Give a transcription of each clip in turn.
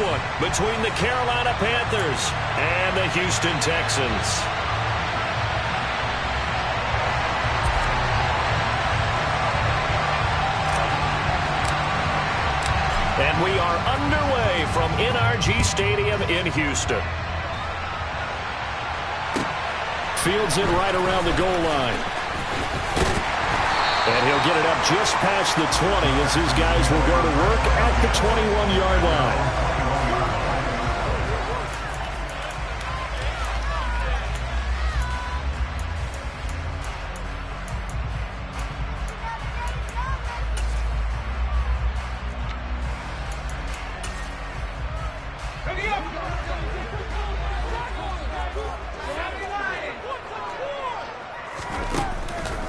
one between the Carolina Panthers and the Houston Texans. And we are underway from NRG Stadium in Houston. Fields it right around the goal line. And he'll get it up just past the 20 as his guys will go to work at the 21-yard line.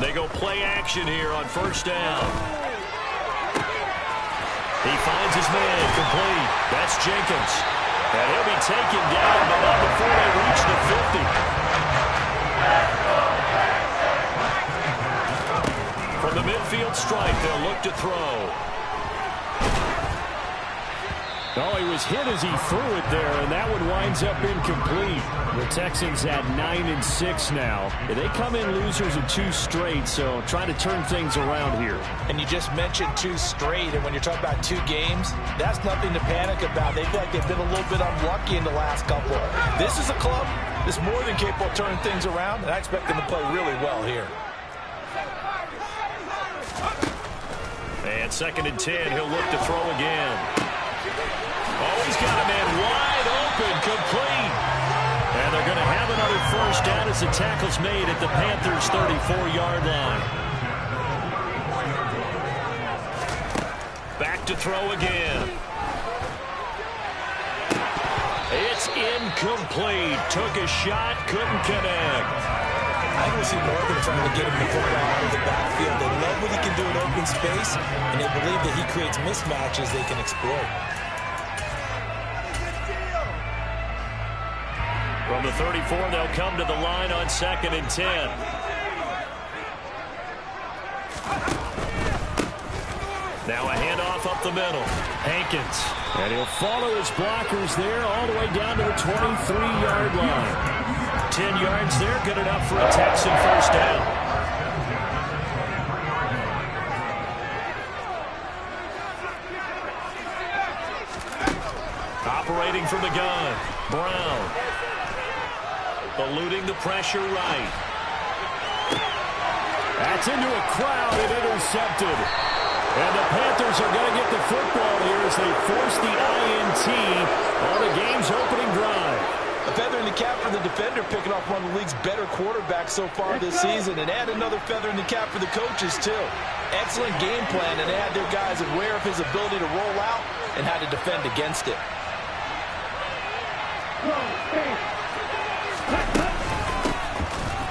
They go play action here on first down. He finds his man complete. That's Jenkins. And he'll be taken down, but not before they reach the 50. From the midfield stripe, they'll look to throw. Oh, he was hit as he threw it there, and that one winds up incomplete. The Texans at 9-6 now. They come in losers of 2 straight, so trying to turn things around here. And you just mentioned 2 straight, and when you're talking about 2 games, that's nothing to panic about. They feel like they've been a little bit unlucky in the last couple. This is a club that's more than capable of turning things around, and I expect them to play really well here. And 2nd and 10, he'll look to throw again. Oh, he's got a man wide open, complete. And they're going to have another first down as the tackle's made at the Panthers' 34-yard line. Back to throw again. It's incomplete. Took a shot, couldn't connect. I don't see Morgan trying to get him the football out of the backfield. They love what he can do in open space, and they believe that he creates mismatches they can exploit. From the 34, they'll come to the line on 2nd and 10. Now a handoff up the middle. Hankins. And he'll follow his blockers there all the way down to the 23-yard line. 10 yards there, good enough for a Texan first down. Operating from the gun, Brown. Eluding the pressure right. That's into a crowd and intercepted. And the Panthers are going to get the football here as they force the INT on the game's opening drive. A feather in the cap for the defender, picking off one of the league's better quarterbacks so far this season. And add another feather in the cap for the coaches, too. Excellent game plan, and they had their guys aware of his ability to roll out and how to defend against it.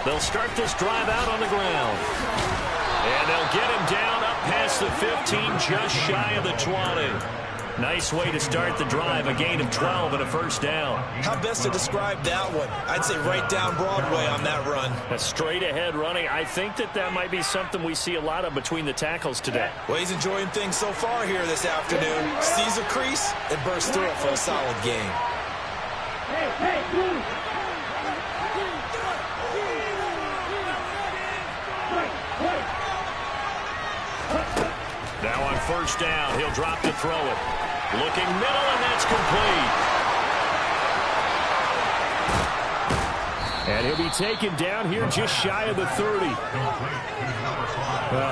They'll start this drive out on the ground. And they'll get him down up past the 15, just shy of the 20. Nice way to start the drive, a gain of 12 and a first down. How best to describe that one? I'd say right down Broadway on that run. A straight ahead running. I think that might be something we see a lot of between the tackles today. Well, he's enjoying things so far here this afternoon. Sees a crease and bursts through it for a solid game. Now on first down, he'll drop to throw it. Looking middle, and that's complete. And he'll be taken down here just shy of the 30.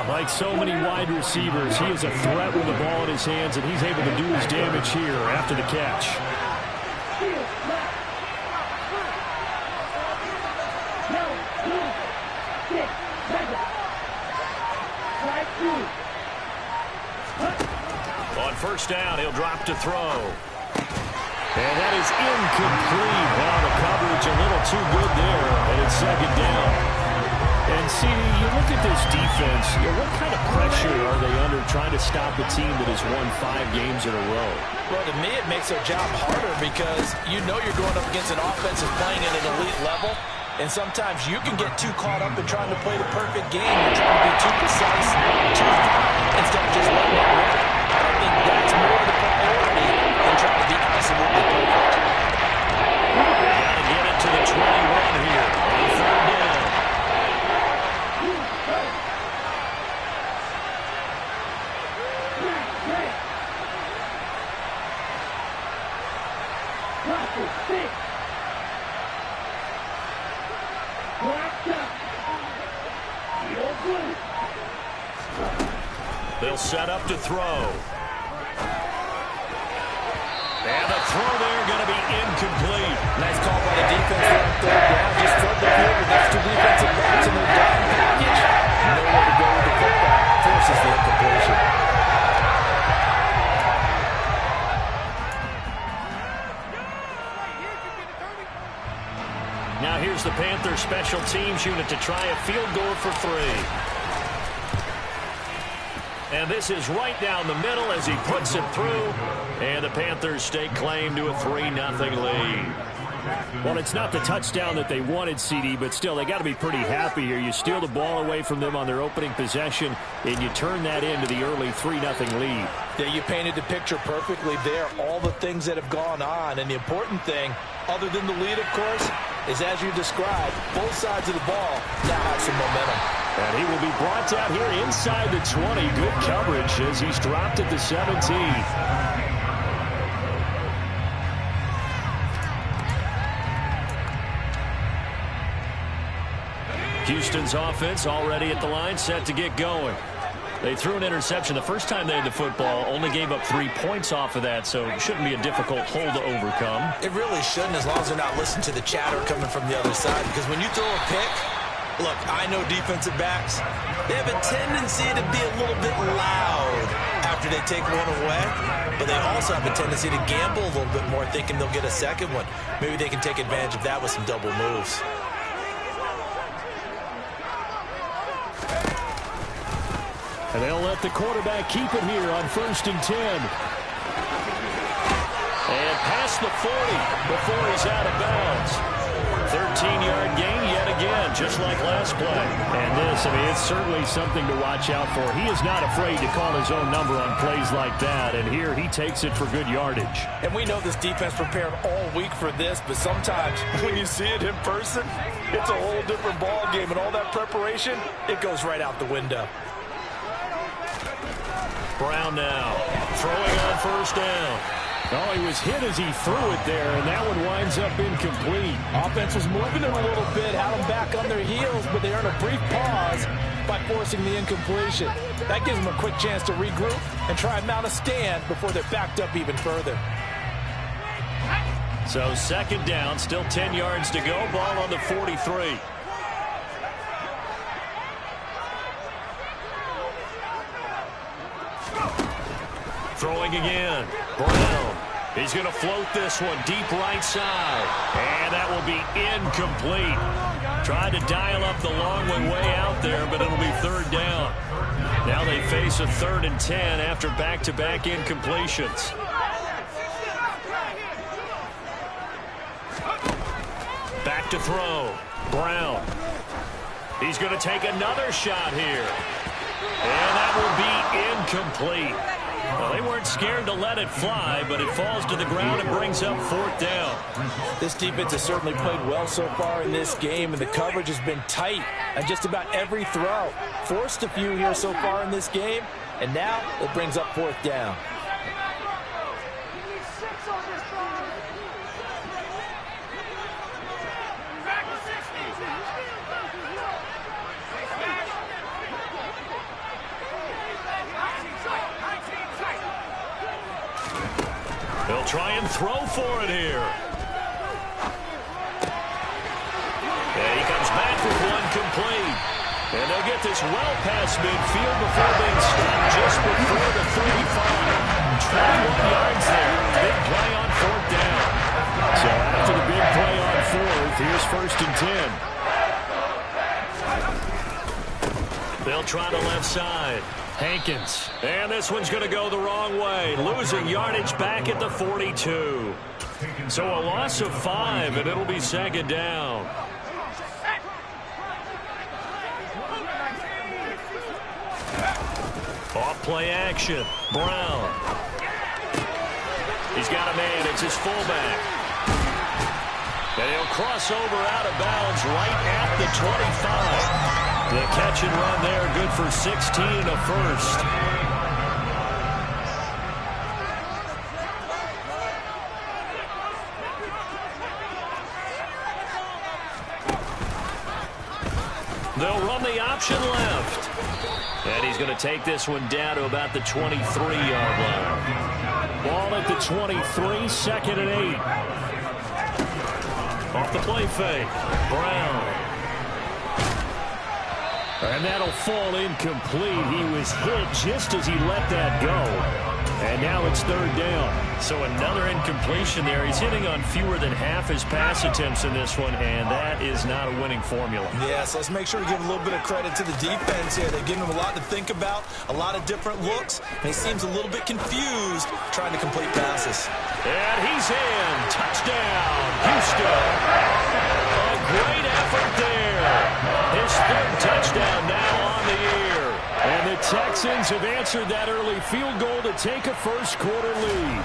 Like so many wide receivers, he is a threat with the ball in his hands, and he's able to do his damage here after the catch. On first down, he'll drop to throw. And that is incomplete. Wow, the coverage a little too good there, and it's 2nd down. And see, you look at this defense, what kind of pressure are they under trying to stop a team that has won 5 games in a row? Well, to me, it makes their job harder because you know you're going up against an offense that's playing at an elite level. And sometimes you can get too caught up in trying to play the perfect game. You're trying to be too precise, too instead of just letting it run. I think that's more the priority than trying to be absolute They'll set up to throw. And the throw there going to be incomplete. Nice call by the defense there on third down. Just flood the field with extra defensive backs in their down package. Nowhere to go with the football. Forces the incompletion. Now here's the Panthers special teams unit to try a field goal for 3. And this is right down the middle as he puts it through. And the Panthers stake claim to a 3-0 lead. Well, it's not the touchdown that they wanted, CD, but still, they got to be pretty happy here. You steal the ball away from them on their opening possession, and you turn that into the early 3-0 lead. Yeah, you painted the picture perfectly there. All the things that have gone on. And the important thing, other than the lead, of course, is as you described, both sides of the ball now have some momentum. And he will be brought down here inside the 20. Good coverage as he's dropped at the 17. Houston's offense already at the line, set to get going. They threw an interception the first time they had the football, only gave up 3 points off of that, so it shouldn't be a difficult hole to overcome. It really shouldn't, as long as they're not listening to the chatter coming from the other side, because when you throw a pick, look, I know defensive backs, they have a tendency to be a little bit loud after they take one away, but they also have a tendency to gamble a little bit more, thinking they'll get a second one. Maybe they can take advantage of that with some double moves. And they'll let the quarterback keep it here on 1st and 10. And past the 40 before he's out of bounds. 13-yard gain yet again, just like last play. And this, I mean, it's certainly something to watch out for. He is not afraid to call his own number on plays like that. And here he takes it for good yardage. And we know this defense prepared all week for this, but sometimes when you see it in person, it's a whole different ball game. And all that preparation, it goes right out the window. Brown now, throwing on 1st down. Oh, he was hit as he threw it there, and that one winds up incomplete. Offense was moving them a little bit, had them back on their heels, but they earned a brief pause by forcing the incompletion. That gives them a quick chance to regroup and try and mount a stand before they're backed up even further. So 2nd down, still 10 yards to go, ball on the 43. Throwing again. Brown. He's going to float this one deep right side. And that will be incomplete. Tried to dial up the long one way out there, but it'll be 3rd down. Now they face a 3rd and 10 after back-to-back incompletions. Back to throw. Brown. He's going to take another shot here. And that will be incomplete. Well, they weren't scared to let it fly, but it falls to the ground and brings up 4th down. This defense has certainly played well so far in this game, and the coverage has been tight on just about every throw. Forced a few here so far in this game, and now it brings up 4th down. They'll try and throw for it here. And he comes back with one complete. And they'll get this well past midfield before being stopped just before the 35. 21 yards there. Big play on 4th down. So after the big play on 4th, here's 1st and 10. They'll try the left side. Hankins. And this one's going to go the wrong way. Losing yardage back at the 42. So a loss of 5, and it'll be 2nd down. Off play action. Brown. He's got a man. It's his fullback. And he'll cross over out of bounds right at the 25. The catch and run there, good for 16 and a 1st. They'll run the option left. And he's going to take this one down to about the 23-yard line. Ball at the 23, second and 8. Off the play fake. Brown. And that'll fall incomplete. He was hit just as he let that go. And now it's third down. So another incompletion there. He's hitting on fewer than half his pass attempts in this one, and that is not a winning formula. Yeah, so let's make sure we give a little bit of credit to the defense here. They're giving him a lot to think about, a lot of different looks, and he seems a little bit confused trying to complete passes. And he's in. Touchdown, Houston. A great effort there. His third touchdown now on the year. And the Texans have answered that early field goal to take a first-quarter lead.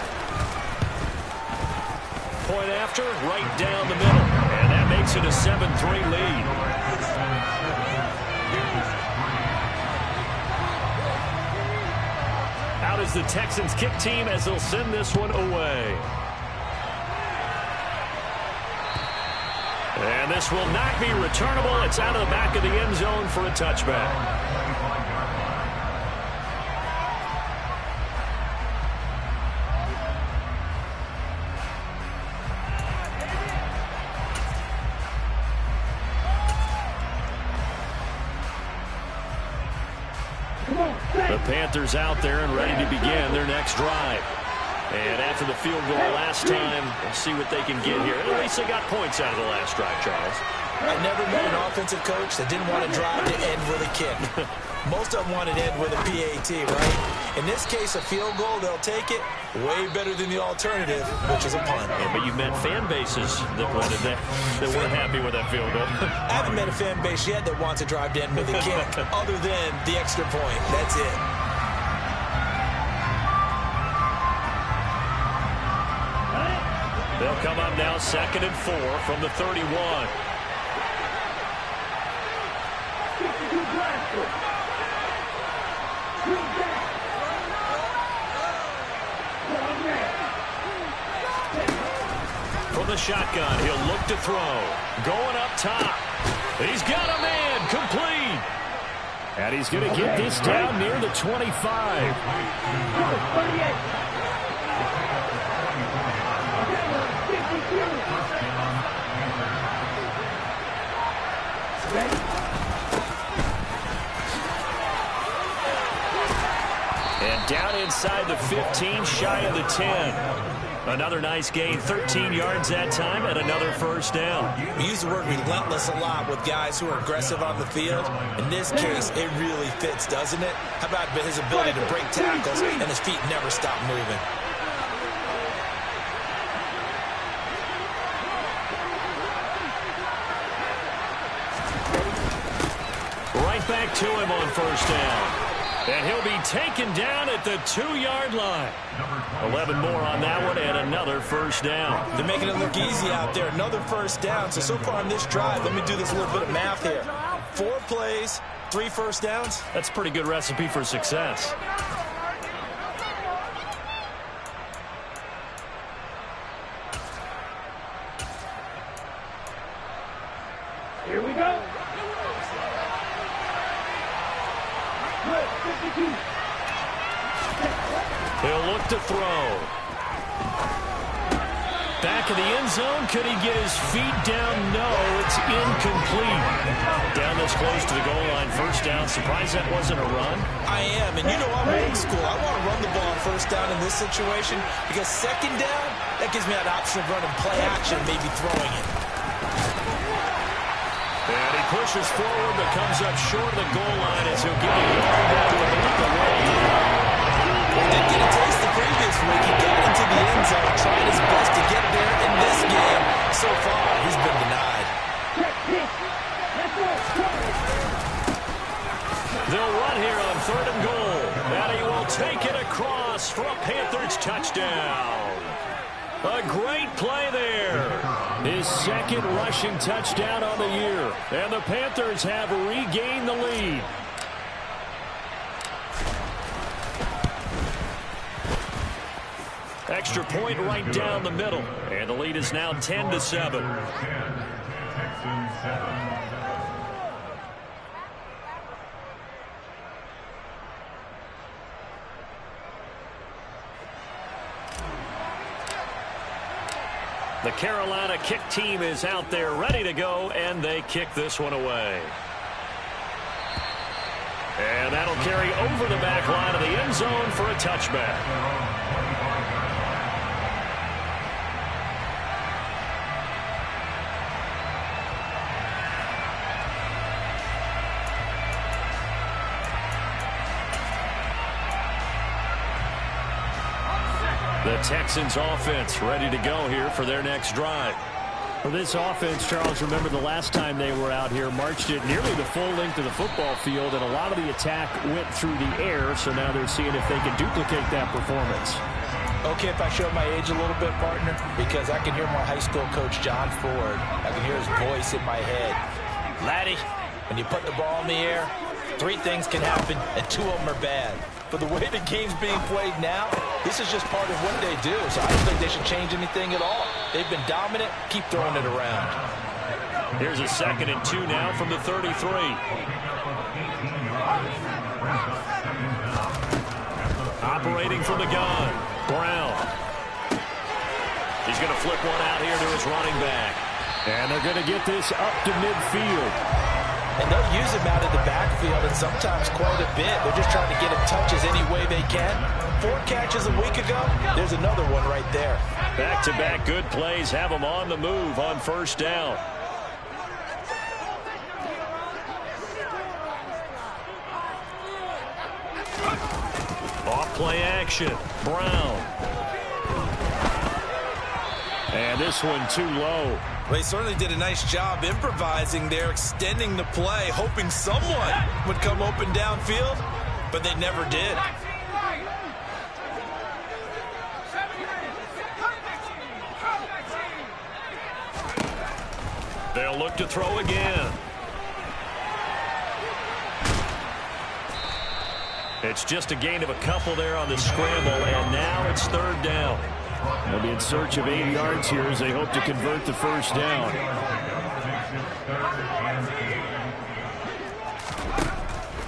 Point after, right down the middle. And that makes it a 7-3 lead. Out is the Texans kick team as they'll send this one away. And this will not be returnable. It's out of the back of the end zone for a touchback. The Panthers out there and ready to begin their next drive. And after the field goal last time, we'll see what they can get here. At least they got points out of the last drive, Charles. I never met an offensive coach that didn't want to drive to end with a kick. Most of them want to end with a PAT, right? In this case, a field goal, they'll take it. Way better than the alternative, which is a punt. Yeah, but you've met fan bases that wanted that weren't happy with that field goal. I haven't met a fan base yet that wants to drive to end with a kick, other than the extra point. That's it. They'll come up now 2nd and 4 from the 31. From the shotgun, he'll look to throw. Going up top. He's got a man, complete. And he's going to get this down near the 25. And down inside the 15, shy of the 10. Another nice gain, 13 yards that time, and another first down. We use the word relentless a lot with guys who are aggressive on the field. In this case, it really fits, doesn't it? How about his ability to break tackles and his feet never stop moving? Right back to him on first down. And he'll be taken down at the 2-yard line. 11 more on that one and another first down. They're making it look easy out there. Another first down. So far on this drive, let me do this little bit of math here. 4 plays, 3 first downs. That's a pretty good recipe for success. Here we go. He'll look to throw. Back of the end zone. Could he get his feet down? No, it's incomplete. Down this close to the goal line. First down. Surprised that wasn't a run? I am, and you know I'm old school. I want to run the ball on first down in this situation because second down, that gives me that option of running play action, maybe throwing it. And he pushes forward, but comes up short of the goal line as he'll get a yard down to about the way. He did get a taste the previous week. He got into the end zone, trying his best to get there in this game. So far, he's been denied. They'll run here on 3rd and goal. And he will take it across for a Panthers touchdown. A great play there. His 2nd rushing touchdown on the year. And the Panthers have regained the lead. Extra point right down the middle. And the lead is now 10-7. The Carolina kick team is out there ready to go, and they kick this one away. And that'll carry over the back line of the end zone for a touchback. The Texans offense ready to go here for their next drive. For this offense, Charles, remember the last time they were out here, marched it nearly the full length of the football field, and a lot of the attack went through the air, so now they're seeing if they can duplicate that performance. Okay, if I show my age a little bit, partner, because I can hear my high school coach, John Ford. I can hear his voice in my head. Laddie, when you put the ball in the air, 3 things can happen, and 2 of them are bad. But the way the game's being played now, this is just part of what they do, so I don't think they should change anything at all. They've been dominant. Keep throwing it around. Here's a 2nd and 2 now from the 33. Operating from the gun, Brown. He's going to flip one out here to his running back. And they're going to get this up to midfield. And they'll use him out of the backfield, and sometimes quite a bit. They're just trying to get him touches any way they can. 4 catches a week ago. There's another one right there. Back-to-back good plays have them on the move on 1st down. Off play action. Brown. And this one too low. They certainly did a nice job improvising there, extending the play, hoping someone would come open downfield, but they never did. They'll look to throw again. It's just a gain of a couple there on the scramble, and now it's 3rd down. They'll be in search of 8 yards here as they hope to convert the 1st down.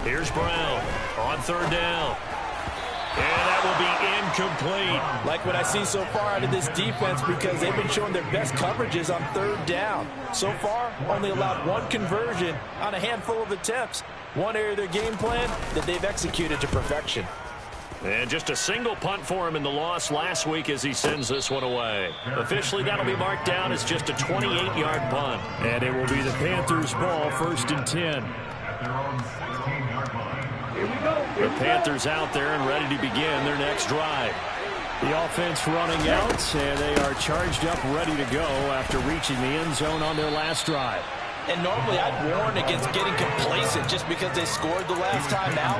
Here's Brown on 3rd down. And that will be incomplete. Like what I see so far out of this defense, because they've been showing their best coverages on 3rd down. So far, only allowed 1 conversion on a handful of attempts. One area of their game plan that they've executed to perfection. And just a single punt for him in the loss last week as he sends this one away. Officially, that'll be marked down as just a 28-yard punt. And it will be the Panthers' ball, 1st and 10. The Panthers out there and ready to begin their next drive. The offense running out, and they are charged up, ready to go after reaching the end zone on their last drive. And normally I'd warn against getting complacent just because they scored the last time out.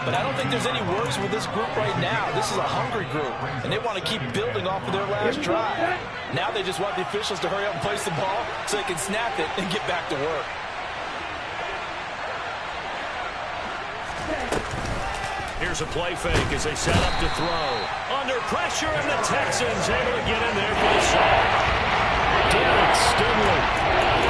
But I don't think there's any worries with this group right now. This is a hungry group, and they want to keep building off of their last drive. Now they just want the officials to hurry up and place the ball so they can snap it and get back to work. Here's a play fake as they set up to throw. Under pressure, and the Texans able to get in there for the sack. Derek Stingley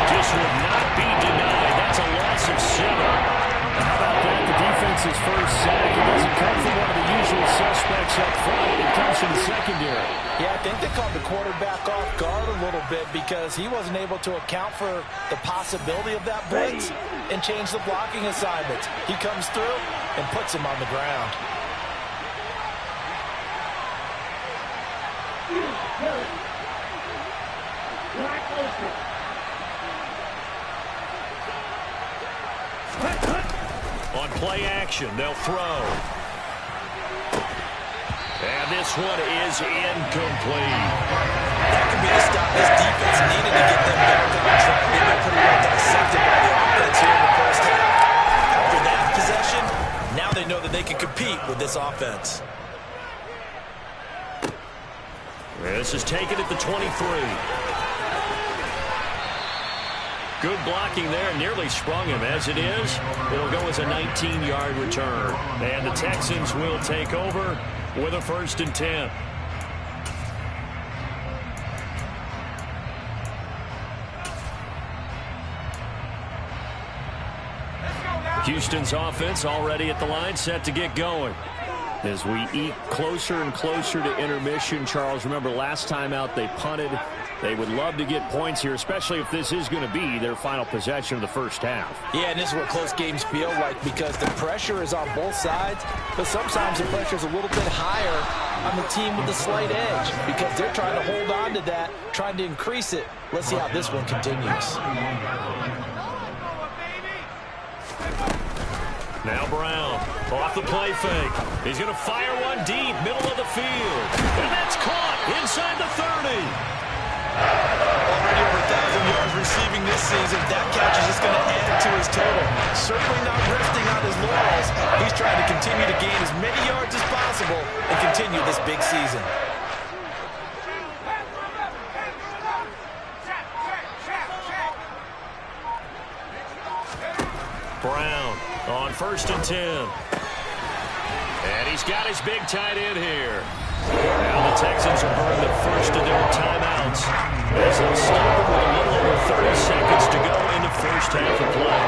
just would not be denied. That's a loss of 7. How about that? The defense's first sack. It doesn't come from one of the usual suspects up front. It comes from the secondary. Yeah, I think they caught the quarterback off guard a little bit because he wasn't able to account for the possibility of that blitz and change the blocking assignments. He comes through and puts him on the ground. On play action, they'll throw. And this one is incomplete. That could be the stop this defense needed to get them back on track. They've been pretty well dissected by the offense here in the first half. After that possession, now they know that they can compete with this offense. This is taken at the 23. Good blocking there, nearly sprung him. As it is, it'll go as a 19-yard return. And the Texans will take over with a 1st and 10. Houston's offense already at the line, set to get going. As we eke closer and closer to intermission, Charles, remember last time out they punted They would love to get points here, especially if this is going to be their final possession of the first half. Yeah, and this is what close games feel like because the pressure is on both sides, but sometimes the pressure is a little bit higher on the team with the slight edge because they're trying to hold on to that, trying to increase it. Let's see how this one continues. Now Brown, off the play fake. He's going to fire one deep, middle of the field. And that's caught inside the 30. Already over 1,000 yards receiving this season. That catch is just going to add to his total. Certainly not resting on his laurels. He's trying to continue to gain as many yards as possible and continue this big season. Brown on 1st and 10. And he's got his big tight end here. Now the Texans are burning the first of their timeouts as they'll stop it with a little over 30 seconds to go in the first half of play.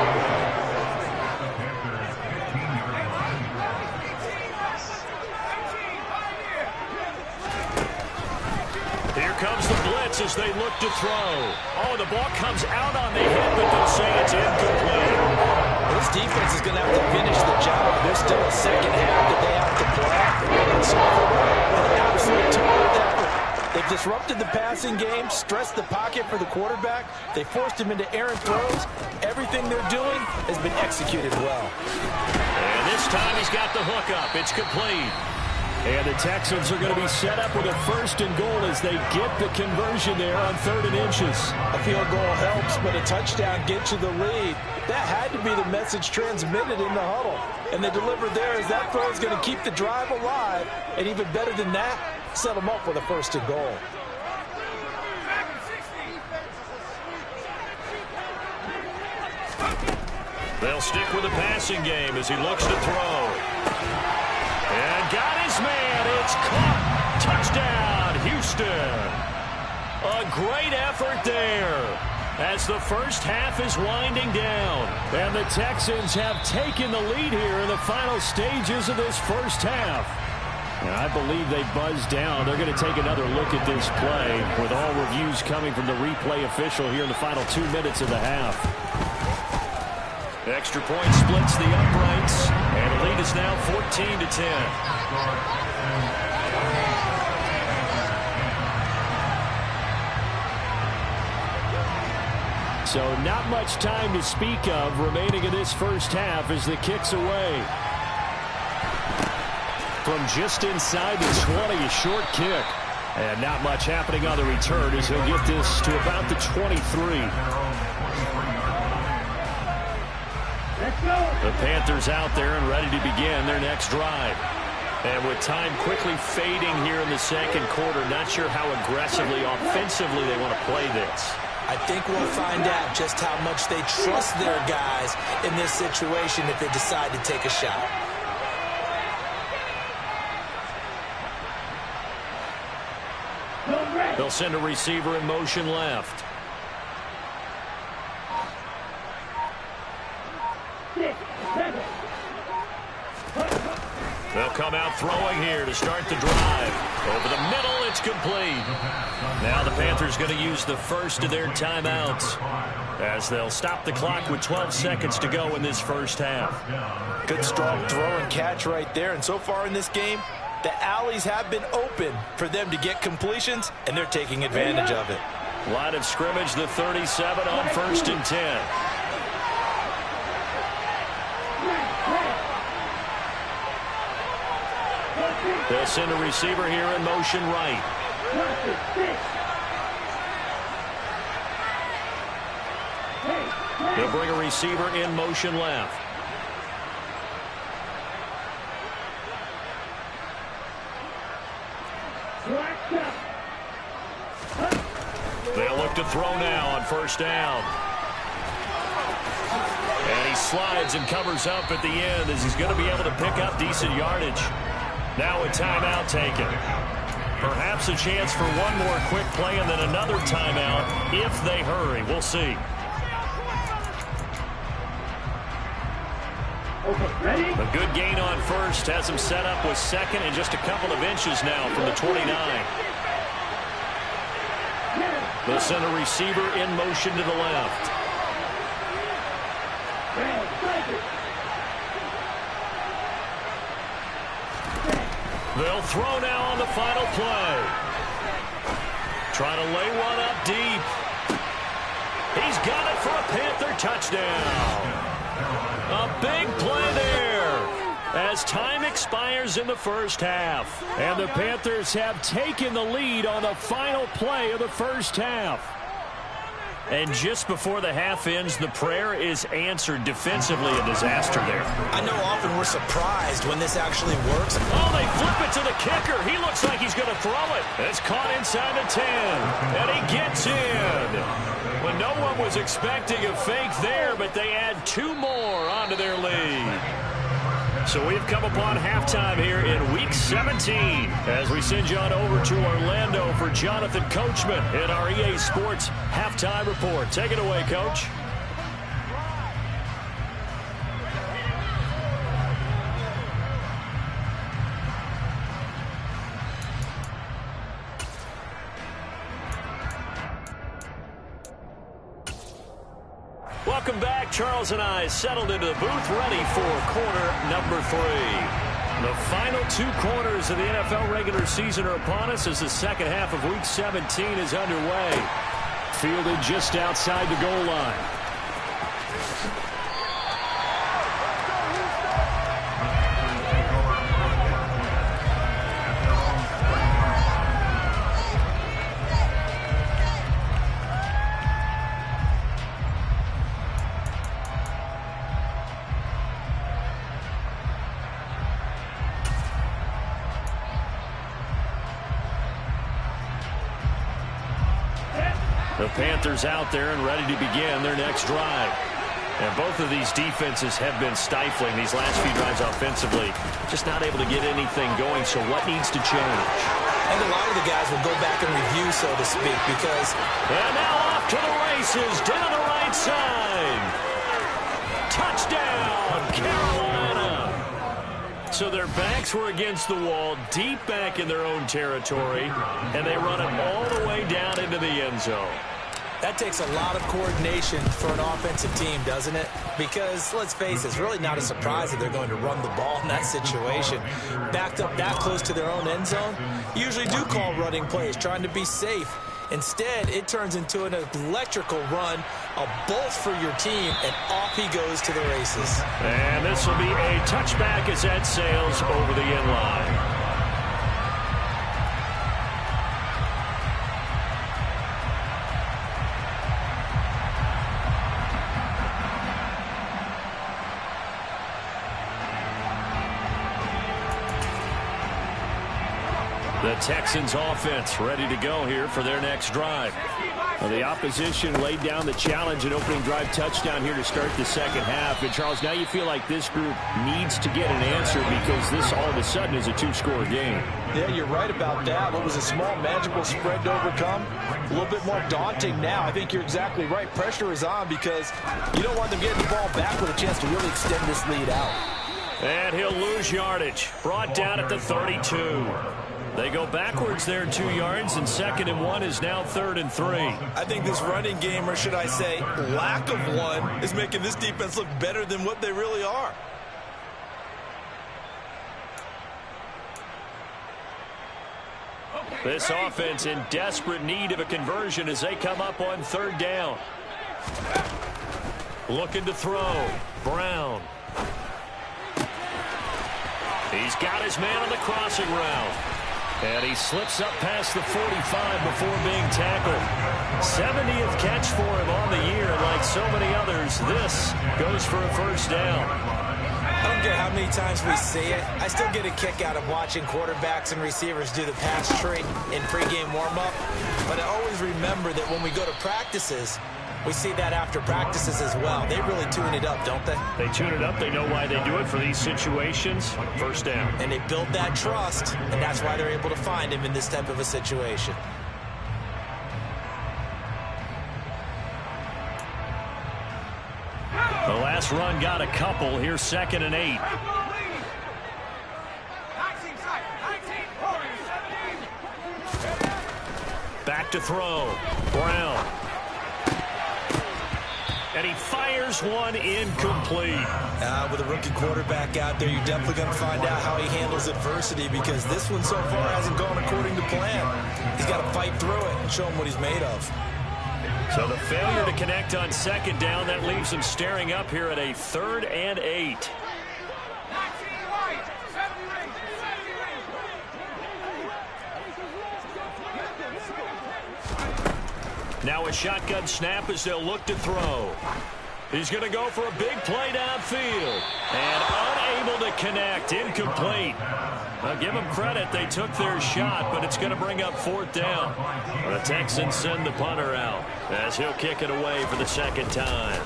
Here comes the blitz as they look to throw. Oh, the ball comes out on the hit, but they'll say it's incomplete. This defense is going to have to finish the job. There's still a second half that they have to play. And so far, an absolute terrific effort. They've disrupted the passing game, stressed the pocket for the quarterback. They forced him into errant throws. Everything they're doing has been executed well. And this time he's got the hook up. It's complete. And the Texans are going to be set up with a 1st and goal as they get the conversion there on 3rd and inches. A field goal helps, but a touchdown gets you the lead. That had to be the message transmitted in the huddle. And they delivered there as that throw is going to keep the drive alive. And even better than that, set them up with a 1st and goal. They'll stick with the passing game as he looks to throw. And got his man. It's caught. Touchdown, Houston. A great effort there as the first half is winding down. And the Texans have taken the lead here in the final stages of this first half. And I believe they buzzed down. They're going to take another look at this play with all reviews coming from the replay official here in the final 2 minutes of the half. Extra point splits the uprights, and the lead is now 14-10. So not much time to speak of remaining in this first half as the kick's away. From just inside the 20, a short kick. And not much happening on the return as he'll get this to about the 23. The Panthers out there and ready to begin their next drive. And with time quickly fading here in the second quarter, not sure how aggressively, offensively they want to play this. I think we'll find out just how much they trust their guys in this situation if they decide to take a shot. They'll send a receiver in motion left. They'll come out throwing here to start the drive. Over the middle, it's complete. Now the Panthers going to use the first of their timeouts as they'll stop the clock with 12 seconds to go in this first half. Good strong throw and catch right there. And so far in this game, the alleys have been open for them to get completions, and they're taking advantage of it. Line of scrimmage, the 37 on 1st and 10. They'll send a receiver here in motion right. They'll bring a receiver in motion left. They'll look to throw now on 1st down. And he slides and covers up at the end as he's going to be able to pick up decent yardage. Now a timeout taken. Perhaps a chance for one more quick play and then another timeout if they hurry. We'll see. A good gain on 1st has him set up with 2nd and just a couple of inches now from the 29. They'll send a receiver in motion to the left. They'll throw now on the final play. Trying to lay one up deep. He's got it for a Panther touchdown. A big play there as time expires in the first half. And the Panthers have taken the lead on the final play of the first half. And just before the half ends, the prayer is answered defensively. A disaster there. I know often we're surprised when this actually works. Oh, they flip it to the kicker. He looks like he's going to throw it. It's caught inside the 10. And he gets in. Well, no one was expecting a fake there, but they add 2 more onto their lead. So we've come upon halftime here in Week 17 as we send you on over to Orlando for Jonathan Coachman in our EA Sports Halftime Report. Take it away, Coach. Welcome back. Charles and I settled into the booth, ready for quarter number 3. The final 2 quarters of the NFL regular season are upon us as the second half of Week 17 is underway. Fielded just outside the goal line. The Panthers out there and ready to begin their next drive. And both of these defenses have been stifling these last few drives offensively. Just not able to get anything going, so what needs to change? And a lot of the guys will go back and review, so to speak, because... And now off to the races, down the right side. Touchdown, Carolina. So their backs were against the wall, deep back in their own territory, and they run it all the way down into the end zone. That takes a lot of coordination for an offensive team, doesn't it? Because, let's face it, it's really not a surprise that they're going to run the ball in that situation. Backed up that close to their own end zone, you usually do call running plays, trying to be safe. Instead, it turns into an electrical run, a bolt for your team, and off he goes to the races. And this will be a touchback as that sails over the end line. The Texans offense ready to go here for their next drive. Well, the opposition laid down the challenge and opening drive touchdown here to start the second half. And, Charles, now you feel like this group needs to get an answer because this all of a sudden is a 2-score game. Yeah, you're right about that. What was a small, manageable spread to overcome? A little bit more daunting now. I think you're exactly right. Pressure is on because you don't want them getting the ball back with a chance to really extend this lead out. And he'll lose yardage. Brought down at the 32. They go backwards there 2 yards, and 2nd and 1 is now 3rd and 3. I think this running game, or should I say lack of one, is making this defense look better than what they really are. This offense in desperate need of a conversion as they come up on 3rd down. Looking to throw. Brown. He's got his man on the crossing route. And he slips up past the 45 before being tackled. 70th catch for him on the year, and like so many others, this goes for a first down. I don't care how many times we see it. I still get a kick out of watching quarterbacks and receivers do the pass tree in pregame warm-up. But I always remember that when we go to practices, we see that after practices as well. They really tune it up, don't they? They tune it up. They know why they do it for these situations. First down. And they build that trust, and that's why they're able to find him in this type of a situation. The last run got a couple. Here's 2nd and 8. Back drop to throw. Brown. And he fires one incomplete. With a rookie quarterback out there, you're definitely going to find out how he handles adversity, because this one so far hasn't gone according to plan. He's got to fight through it and show him what he's made of. So the failure to connect on second down, that leaves him staring up here at a 3rd and 8. Now a shotgun snap as they'll look to throw. He's going to go for a big play downfield. And unable to connect. Incomplete. I'll give them credit. They took their shot, but it's going to bring up 4th down. The Texans send the punter out as he'll kick it away for the 2nd time.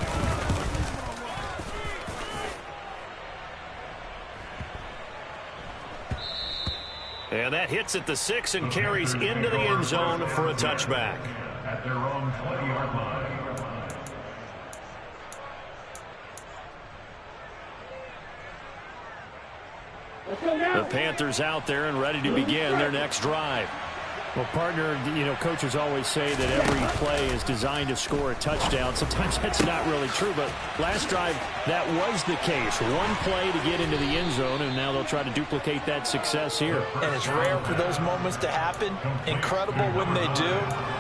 And that hits at the 6 and carries into the end zone for a touchback. At their own 20-yard line. The Panthers out there and ready to begin their next drive. Well, partner, you know, coaches always say that every play is designed to score a touchdown. Sometimes that's not really true, but last drive, that was the case. One play to get into the end zone, and now they'll try to duplicate that success here. And it's rare for those moments to happen. Incredible when they do.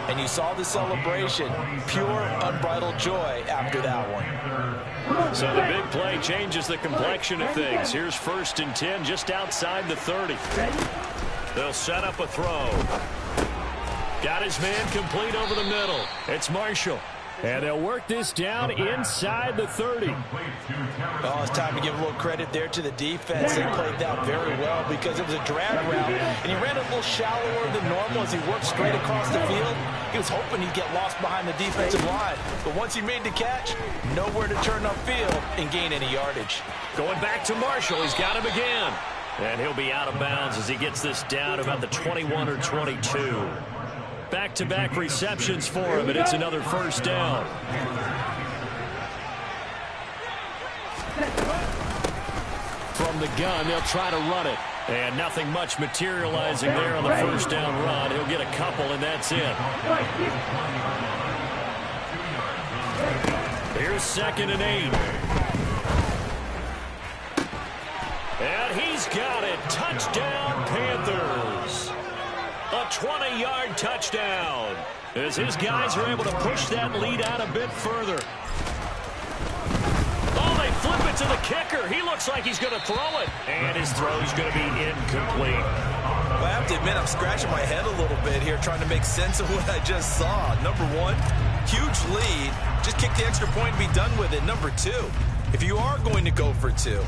And you saw the celebration. Pure, unbridled joy after that one. So the big play changes the complexion of things. Here's 1st and 10 just outside the 30. They'll set up a throw. Got his man complete over the middle. It's Marshall. And they'll work this down inside the 30. Oh, it's time to give a little credit there to the defense. They played that very well because it was a drag route, and he ran a little shallower than normal as he worked straight across the field. He was hoping he'd get lost behind the defensive line, but once he made the catch, nowhere to turn upfield and gain any yardage. Going back to Marshall. He's got him again. And he'll be out of bounds as he gets this down about the 21 or 22. Back-to-back receptions for him, and it's another 1st down. From the gun, they'll try to run it. And nothing much materializing there on the 1st down run. He'll get a couple, and that's it. Here's 2nd and 8. And he's got it. Touchdown, Panthers. A 20-yard touchdown as his guys are able to push that lead out a bit further. Oh, they flip it to the kicker. He looks like he's going to throw it. And his throw's going to be incomplete. Well, I have to admit, I'm scratching my head a little bit here trying to make sense of what I just saw. Number 1, huge lead. Just kick the extra point and be done with it. Number 2, if you are going to go for 2,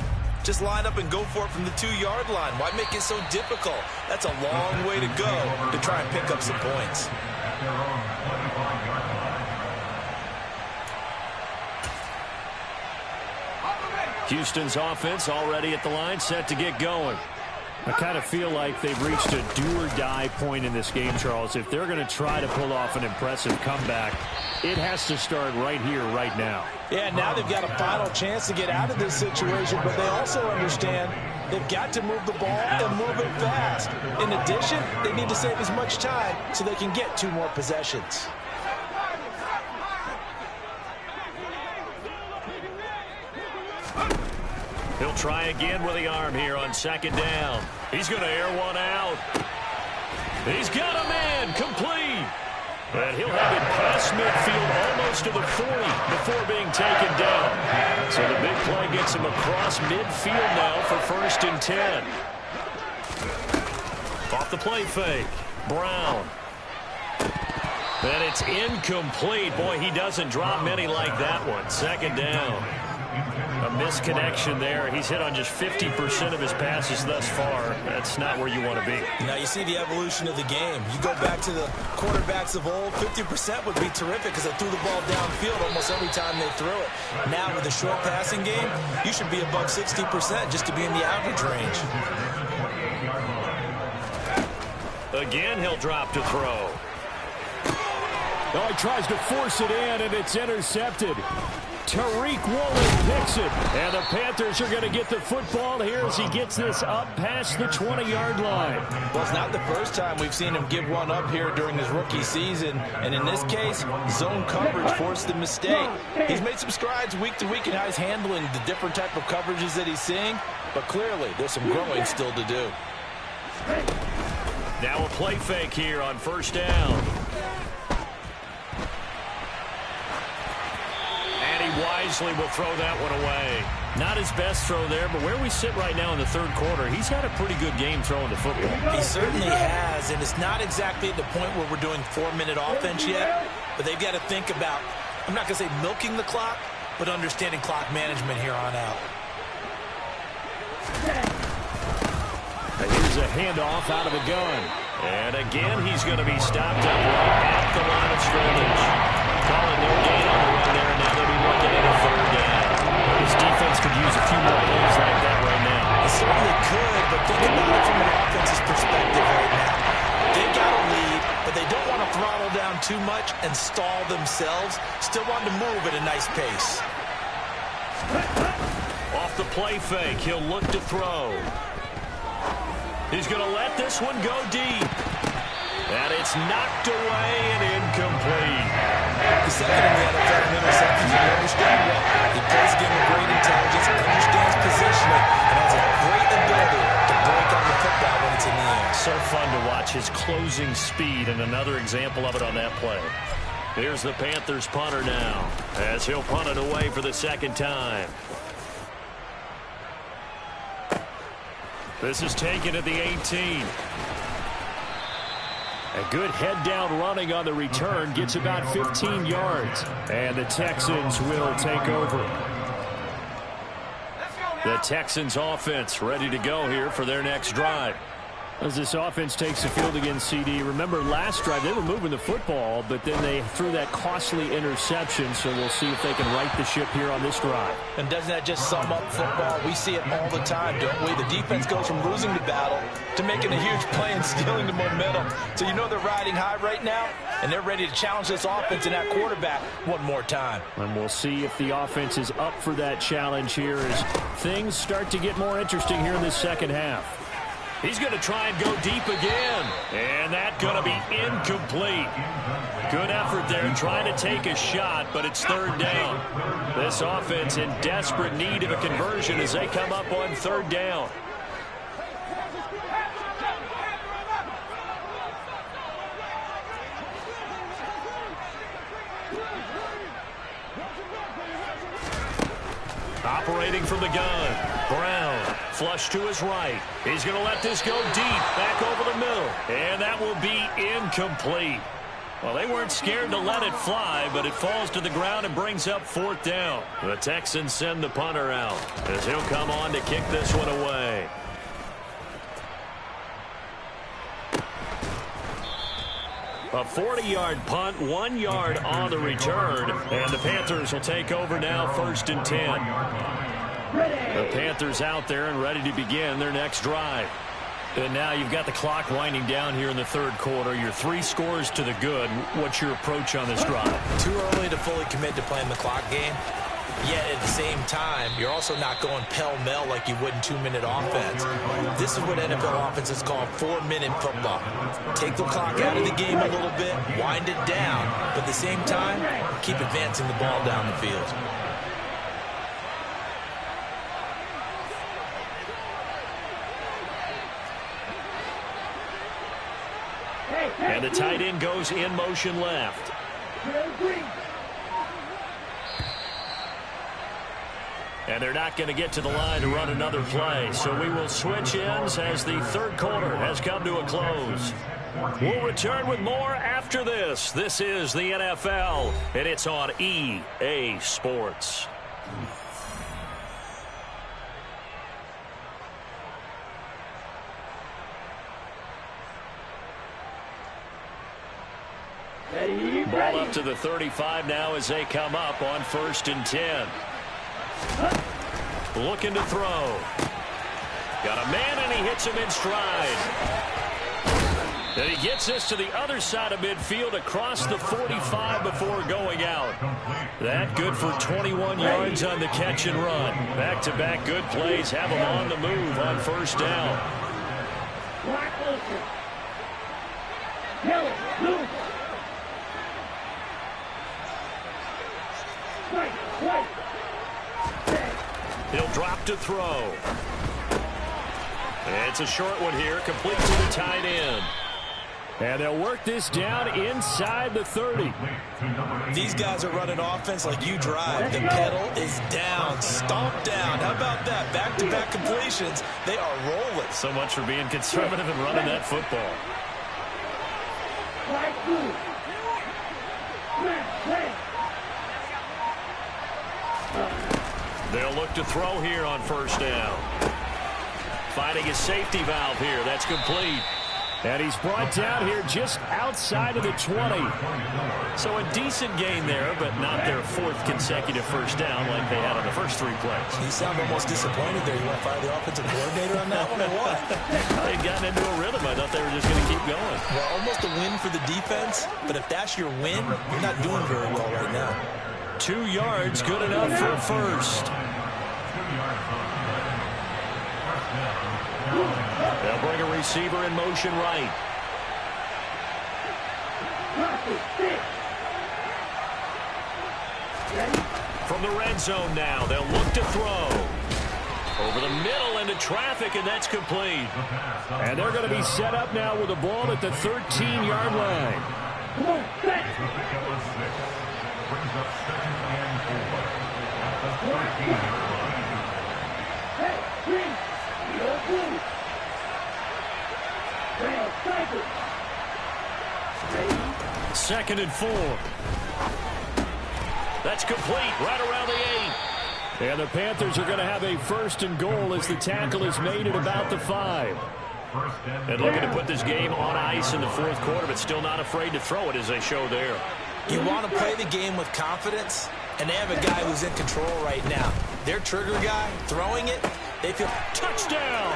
just line up and go for it from the 2-yard line. Why make it so difficult? That's a long way to go to try and pick up some points. Houston's offense already at the line, set to get going. I kind of feel like they've reached a do-or-die point in this game, Charles. If they're going to try to pull off an impressive comeback, it has to start right here, right now. Yeah, now they've got a final chance to get out of this situation, but they also understand they've got to move the ball and move it fast. In addition, they need to save as much time so they can get 2 more possessions. He'll try again with the arm here on 2nd down. He's going to air one out. He's got a man complete. And he'll have it past midfield almost to the 40 before being taken down. So the big play gets him across midfield now for 1st and 10. Off the play fake. Brown. And it's incomplete. Boy, he doesn't drop many like that one. 2nd down. A misconnection there. He's hit on just 50% of his passes thus far. That's not where you want to be. Now you see the evolution of the game. You go back to the quarterbacks of old, 50% would be terrific because they threw the ball downfield almost every time they threw it. Now with the short passing game, you should be above 60% just to be in the average range. Again, he'll drop to throw. Oh, he tries to force it in, and it's intercepted. Tariq Woolen picks it. And the Panthers are going to get the football here as he gets this up past the 20-yard line. Well, it's not the first time we've seen him give one up here during his rookie season. And in this case, zone coverage forced the mistake. He's made some strides week to week in how he's handling the different type of coverages that he's seeing. But clearly, there's some growing still to do. Now a play fake here on first down. Wisely will throw that one away. Not his best throw there, but where we sit right now in the third quarter, he's had a pretty good game throwing the football. He certainly has, and it's not exactly at the point where we're doing 4-minute offense yet, but they've got to think about, I'm not going to say milking the clock, but understanding clock management here on out. Here's a handoff out of the gun. And again, he's going to be stopped up right at the line of scrimmage. Calling no gain on the run there, and now they'll be looking at a third down. This defense could use a few more plays like that right now. It certainly could, but think about it from an offense's perspective right now. They've got a lead, but they don't want to throttle down too much and stall themselves. Still want to move at a nice pace. Off the play fake, he'll look to throw. He's going to let this one go deep. And it's knocked away and incomplete. The second in the NFL in interceptions, you understand what? He plays a game of great intelligence, understands positioning, and has a great ability to break on the football when it's in the air. So fun to watch his closing speed, and another example of it on that play. Here's the Panthers punter now, as he'll punt it away for the second time. This is taken at the 18. A good head-down running on the return gets about 15 yards. And the Texans will take over. The Texans offense ready to go here for their next drive. As this offense takes the field against CD, remember last drive they were moving the football, but then they threw that costly interception, so we'll see if they can right the ship here on this drive. And doesn't that just sum up football? We see it all the time, don't we? The defense goes from losing the battle to making a huge play and stealing the momentum. So you know they're riding high right now, and they're ready to challenge this offense and that quarterback one more time. And we'll see if the offense is up for that challenge here as things start to get more interesting here in this second half. He's going to try and go deep again. And that's going to be incomplete. Good effort there trying to take a shot, but it's third down. This offense in desperate need of a conversion as they come up on third down. Operating from the gun. Brown, flush to his right. He's going to let this go deep, back over the middle. And that will be incomplete. Well, they weren't scared to let it fly, but it falls to the ground and brings up fourth down. The Texans send the punter out as he'll come on to kick this one away. A 40-yard punt, 1 yard on the return, and the Panthers will take over now, 1st and 10. The Panthers out there and ready to begin their next drive. And now you've got the clock winding down here in the third quarter. You're 3 scores to the good. What's your approach on this drive? Too early to fully commit to playing the clock game. Yet at the same time, you're also not going pell-mell like you would in 2-minute offense. This is what NFL offenses call 4-minute football. Take the clock out of the game a little bit, wind it down, but at the same time, keep advancing the ball down the field. And the tight end goes in motion left. And they're not going to get to the line to run another play. So we will switch ends as the third quarter has come to a close. We'll return with more after this. This is the NFL, and it's on EA Sports. Ball up to the 35 now as they come up on 1st and 10. Looking to throw. Got a man, and he hits him in stride. And he gets this to the other side of midfield across the 45 before going out. That good for 21 yards on the catch and run. Back-to-back good plays have him on the move on first down. He'll drop to throw. It's a short one here, complete to the tight end. And they'll work this down inside the 30. These guys are running offense like you drive. The pedal is down, stomped down. How about that? Back-to-back completions. They are rolling. So much for being conservative and running that football. They'll look to throw here on first down. Finding a safety valve here. That's complete. And he's brought down here just outside of the 20. So a decent gain there, but not their fourth consecutive first down like they had on the first three plays. You sound almost disappointed there. You want to fire the offensive coordinator on that one or what? They'd gotten into a rhythm. I thought they were just going to keep going. Well, almost a win for the defense, but if that's your win, you're not doing very well right now. 2 yards, good enough for a first. They'll bring a receiver in motion right. From the red zone now, they'll look to throw. Over the middle into traffic, and that's complete. And they're going to be set up now with the ball at the 13-yard line. Second and 4. That's complete right around the 8. And the Panthers are going to have a first and goal as the tackle is made at about the 5. And looking to put this game on ice in the fourth quarter, but still not afraid to throw it as they show there. You want to play the game with confidence, and they have a guy who's in control right now. Their trigger guy throwing it, they feel touchdown.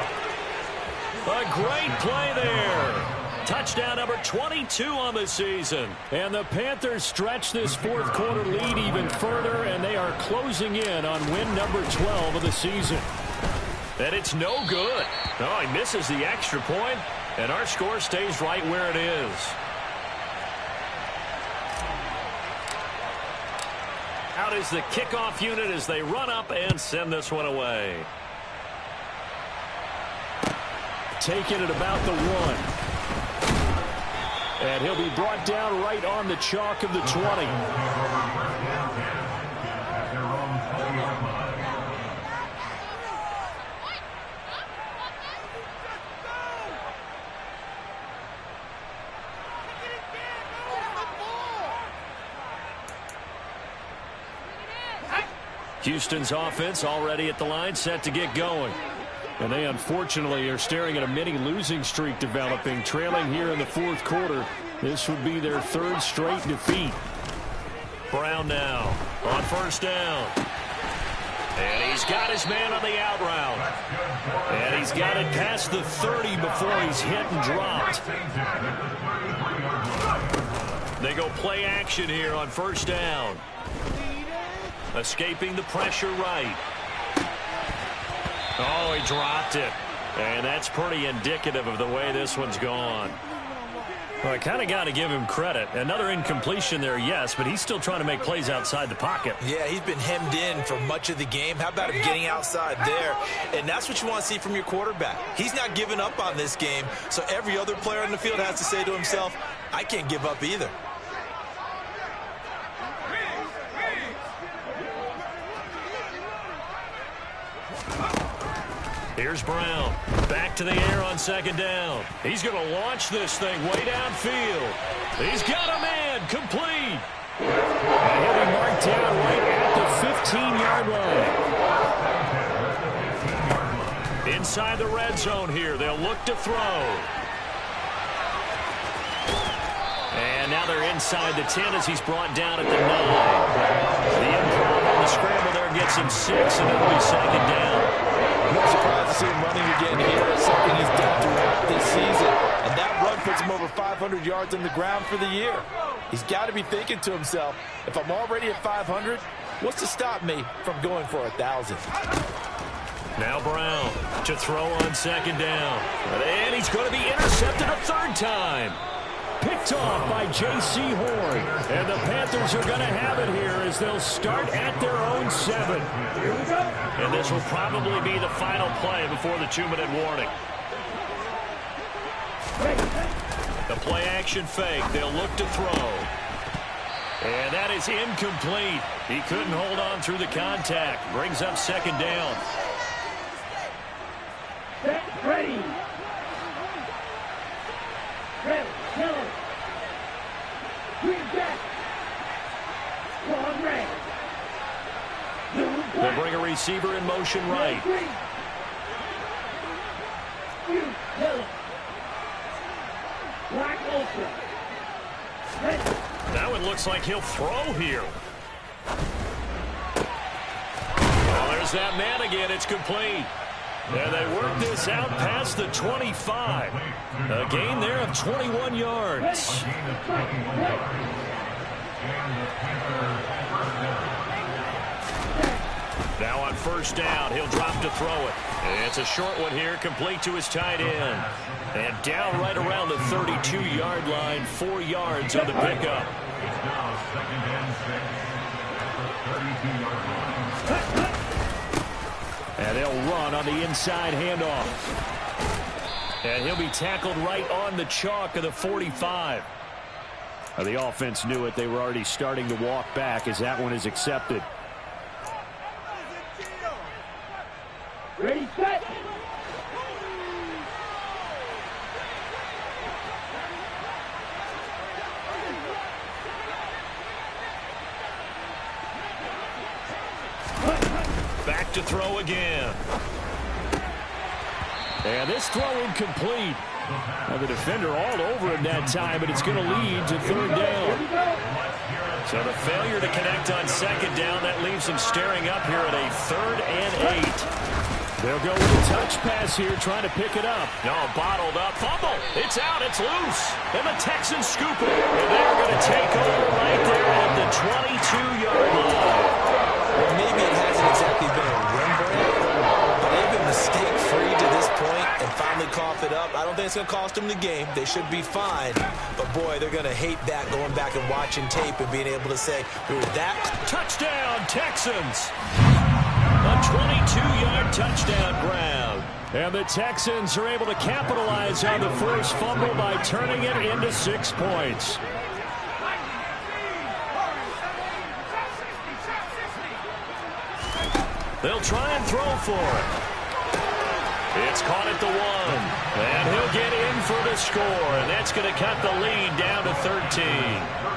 A great play there. Touchdown number 22 on the season. And the Panthers stretch this fourth quarter lead even further, and they are closing in on win number 12 of the season. And it's no good. Oh, he misses the extra point, and our score stays right where it is. Out is the kickoff unit as they run up and send this one away. Taken at about the 1. And he'll be brought down right on the chalk of the 20. Houston's offense already at the line, set to get going. And they unfortunately are staring at a mini losing streak developing, trailing here in the fourth quarter. This would be their third straight defeat. Brown now on first down. And he's got his man on the out route. And he's got it past the 30 before he's hit and dropped. They go play action here on first down. Escaping the pressure right. Oh, he dropped it. And that's pretty indicative of the way this one's gone. Well, I kind of got to give him credit. Another incompletion there, yes, but he's still trying to make plays outside the pocket. Yeah, he's been hemmed in for much of the game. How about him getting outside there? And that's what you want to see from your quarterback. He's not giving up on this game, so every other player on the field has to say to himself, I can't give up either. Here's Brown. Back to the air on second down. He's going to launch this thing way downfield. He's got a man. Complete. And he'll be marked down right at the 15-yard line. Inside the red zone here. They'll look to throw. And now they're inside the 10 as he's brought down at the 9. The improv on the scramble there gets him 6, and it'll be second down. No surprise to see him running again here. It's something he's done throughout this season. And that run puts him over 500 yards on the ground for the year. He's got to be thinking to himself, if I'm already at 500, what's to stop me from going for 1,000? Now Brown to throw on second down. And he's going to be intercepted a third time. Picked off by J.C. Horn. And the Panthers are going to have it here as they'll start at their own 7. And this will probably be the final play before the 2-minute warning. The play action fake. They'll look to throw. And that is incomplete. He couldn't hold on through the contact. Brings up second down. Set, ready. Miller. Green back. One red. They'll bring a receiver in motion right. Miller. Black ultra. Now it looks like he'll throw here. Well, there's that man again. It's complete. And they work this out past the 25. A gain there of 21 yards. Now on first down, he'll drop to throw it. And it's a short one here, complete to his tight end. And down right around the 32-yard line, 4 yards on the pickup. It's now 2nd and 6 at the 32-yard line. And they'll run on the inside handoff. And he'll be tackled right on the chalk of the 45. Now, the offense knew it. They were already starting to walk back as that one is accepted. Ready, set. Back to throw again. And this throw incomplete. Now the defender all over him that time, but it's going to lead to third down. So the failure to connect on second down, that leaves him staring up here at a 3rd and 8. They'll go with a touch pass here, trying to pick it up. No, bottled up. Fumble. It's out. It's loose. And the Texans scoop it. And they're going to take over right there at the 22-yard line. Well, maybe it hasn't exactly been a run break, but they've been mistake-free to this point and finally coughed it up. I don't think it's going to cost them the game. They should be fine. But, boy, they're going to hate that, going back and watching tape and being able to say, we were that. Touchdown, Texans. A 22-yard touchdown grab. And the Texans are able to capitalize on the forced fumble by turning it into 6 points. They'll try and throw for it. It's caught at the 1. And he'll get in for the score. And that's going to cut the lead down to 13.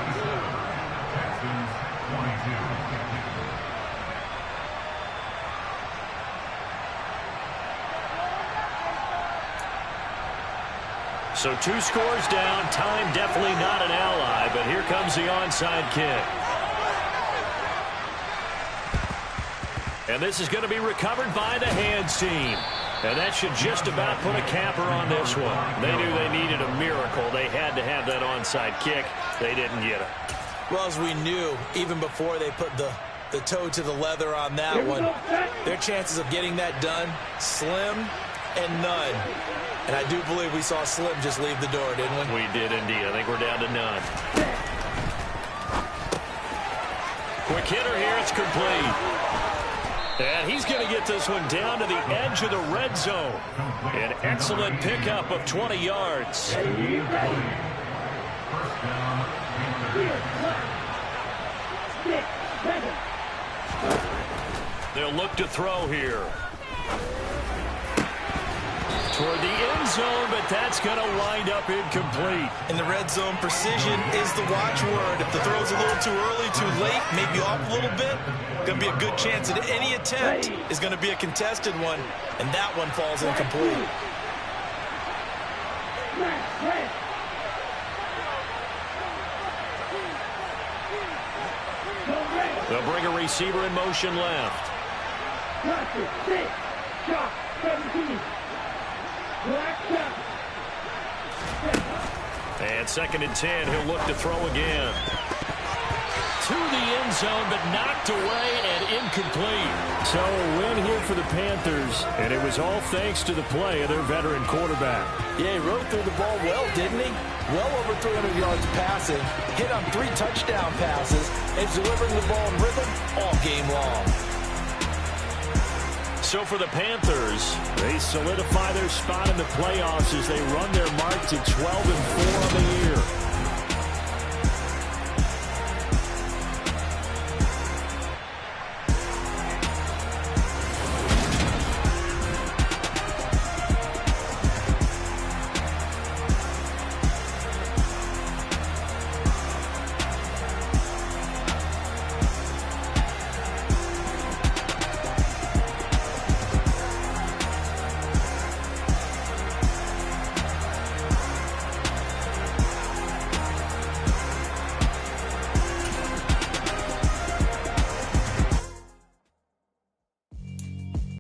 So 2 scores down. Time definitely not an ally. But here comes the onside kick. And this is going to be recovered by the hands team. And that should just about put a capper on this one. They knew they needed a miracle. They had to have that onside kick. They didn't get it. Well, as we knew, even before they put the toe to the leather on that one, their chances of getting that done, slim and none. And I do believe we saw Slim just leave the door, didn't we? We did indeed. I think we're down to none. Quick hitter here. It's complete. And he's going to get this one down to the edge of the red zone. An excellent pickup of 20 yards. They'll look to throw here. Toward the end zone, but that's going to wind up incomplete. In the red zone, precision is the watchword. If the throw's a little too early, too late, maybe off a little bit, going to be a good chance that any attempt is going to be a contested one, and that one falls incomplete. They'll bring a receiver in motion left. 17. Black shot. And 2nd and 10, he'll look to throw again. To the end zone, but knocked away and incomplete. So a win here for the Panthers, and it was all thanks to the play of their veteran quarterback. Yeah, he rode through the ball well, didn't he? Well over 300 yards passing, hit on 3 touchdown passes, and delivering the ball in rhythm all game long. So for the Panthers, they solidify their spot in the playoffs as they run their mark to 12-4 on the year.